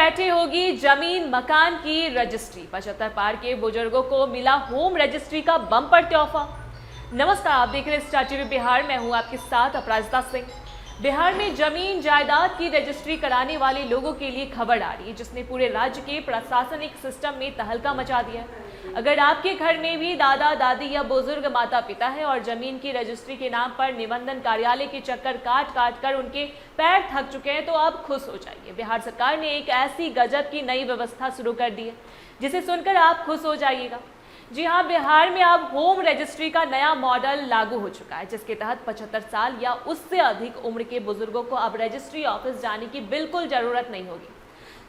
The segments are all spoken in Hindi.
बैठे होगी जमीन मकान की रजिस्ट्री। 75 पार के बुजुर्गों को मिला होम रजिस्ट्री का बम्पर तोहफा। नमस्कार, आप देख रहे हैं स्टार टीवी बिहार। मैं हूं आपके साथ अपराजिता सिंह। बिहार में जमीन जायदाद की रजिस्ट्री कराने वाले लोगों के लिए खबर आ रही है, जिसने पूरे राज्य के प्रशासनिक सिस्टम में तहलका मचा दिया है। अगर आपके घर में भी दादा दादी या बुजुर्ग माता पिता है और जमीन की रजिस्ट्री के नाम पर निबंधन कार्यालय के चक्कर काट काट कर उनके पैर थक चुके हैं, तो आप खुश हो जाइए। बिहार सरकार ने एक ऐसी गजब की नई व्यवस्था शुरू कर दी है, जिसे सुनकर आप खुश हो जाइएगा। जी हाँ, बिहार में अब होम रजिस्ट्री का नया मॉडल लागू हो चुका है, जिसके तहत 75 साल या उससे अधिक उम्र के बुजुर्गों को अब रजिस्ट्री ऑफिस जाने की बिल्कुल जरूरत नहीं होगी।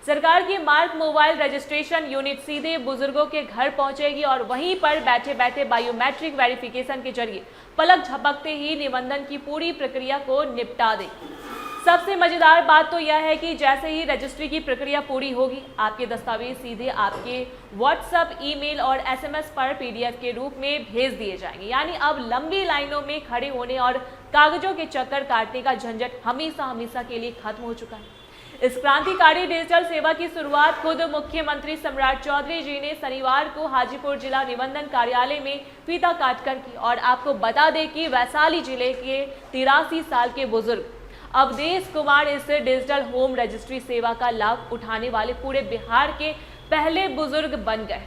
सरकार की मार्क मोबाइल रजिस्ट्रेशन यूनिट सीधे बुजुर्गों के घर पहुंचेगी और वहीं पर बैठे बैठे बायोमेट्रिक वेरिफिकेशन के जरिए पलक झपकते ही निबंधन की पूरी प्रक्रिया को निपटा देगी। सबसे मजेदार बात तो यह है कि जैसे ही रजिस्ट्री की प्रक्रिया पूरी होगी, आपके दस्तावेज सीधे आपके व्हाट्सएप, ईमेल और एसएमएस पर पीडीएफ के रूप में भेज दिए जाएंगे। यानी अब लंबी लाइनों में खड़े होने और कागजों के चक्कर काटने का झंझट हमेशा के लिए खत्म हो चुका है। इस क्रांतिकारी डिजिटल सेवा की शुरुआत खुद मुख्यमंत्री सम्राट चौधरी जी ने शनिवार को हाजीपुर जिला निबंधन कार्यालय में फीता काटकर की। और आपको बता दें कि वैशाली जिले के 83 साल के बुजुर्ग अवधेश कुमार इस डिजिटल होम रजिस्ट्री सेवा का लाभ उठाने वाले पूरे बिहार के पहले बुजुर्ग बन गए,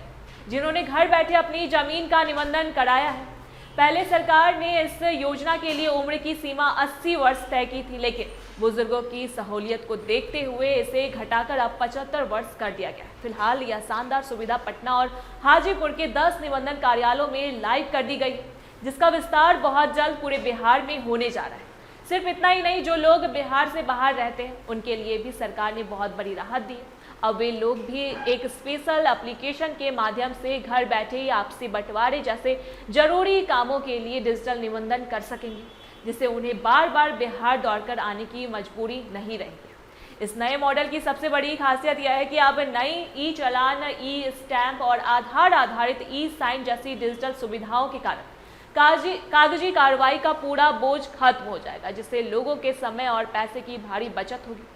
जिन्होंने घर बैठे अपनी जमीन का निबंधन कराया है। पहले सरकार ने इस योजना के लिए उम्र की सीमा 80 वर्ष तय की थी, लेकिन बुजुर्गों की सहूलियत को देखते हुए इसे घटाकर अब 75 वर्ष कर दिया गया है। फिलहाल यह शानदार सुविधा पटना और हाजीपुर के 10 निबंधन कार्यालयों में लाइव कर दी गई, जिसका विस्तार बहुत जल्द पूरे बिहार में होने जा रहा है। सिर्फ इतना ही नहीं, जो लोग बिहार से बाहर रहते हैं उनके लिए भी सरकार ने बहुत बड़ी राहत दी है। अब वे लोग भी एक स्पेशल एप्लीकेशन के माध्यम से घर बैठे ही आपसी बंटवारे जैसे जरूरी कामों के लिए डिजिटल निबंधन कर सकेंगे, जिससे उन्हें बार बार बिहार दौड़कर आने की मजबूरी नहीं रहेगी। इस नए मॉडल की सबसे बड़ी खासियत यह है कि अब नई ई चालान, ई स्टैंप और आधार आधारित ई साइन जैसी डिजिटल सुविधाओं के कारण कागजी कार्रवाई का पूरा बोझ खत्म हो जाएगा, जिससे लोगों के समय और पैसे की भारी बचत होगी।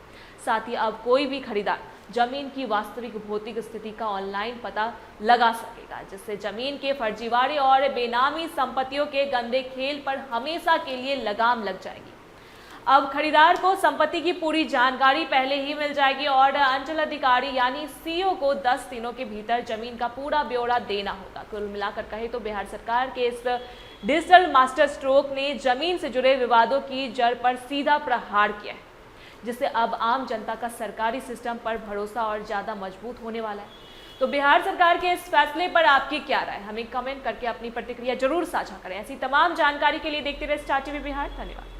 साथ ही अब कोई भी खरीदार जमीन की वास्तविक भौतिक स्थिति का ऑनलाइन पता लगा सकेगा, जिससे जमीन के फर्जीवाड़े और बेनामी संपत्तियों के गंदे खेल पर हमेशा के लिए लगाम लग जाएगी। अब खरीदार को संपत्ति की पूरी जानकारी पहले ही मिल जाएगी और अंचल अधिकारी यानी सीओ को 10 दिनों के भीतर जमीन का पूरा ब्यौरा देना होगा। कुल मिलाकर कहे तो बिहार सरकार के इस डिजिटल मास्टर स्ट्रोक ने जमीन से जुड़े विवादों की जड़ पर सीधा प्रहार किया है, जिससे अब आम जनता का सरकारी सिस्टम पर भरोसा और ज्यादा मजबूत होने वाला है। तो बिहार सरकार के इस फैसले पर आपकी क्या राय? हमें कमेंट करके अपनी प्रतिक्रिया जरूर साझा करें। ऐसी तमाम जानकारी के लिए देखते रहे स्टार टीवी बिहार। धन्यवाद।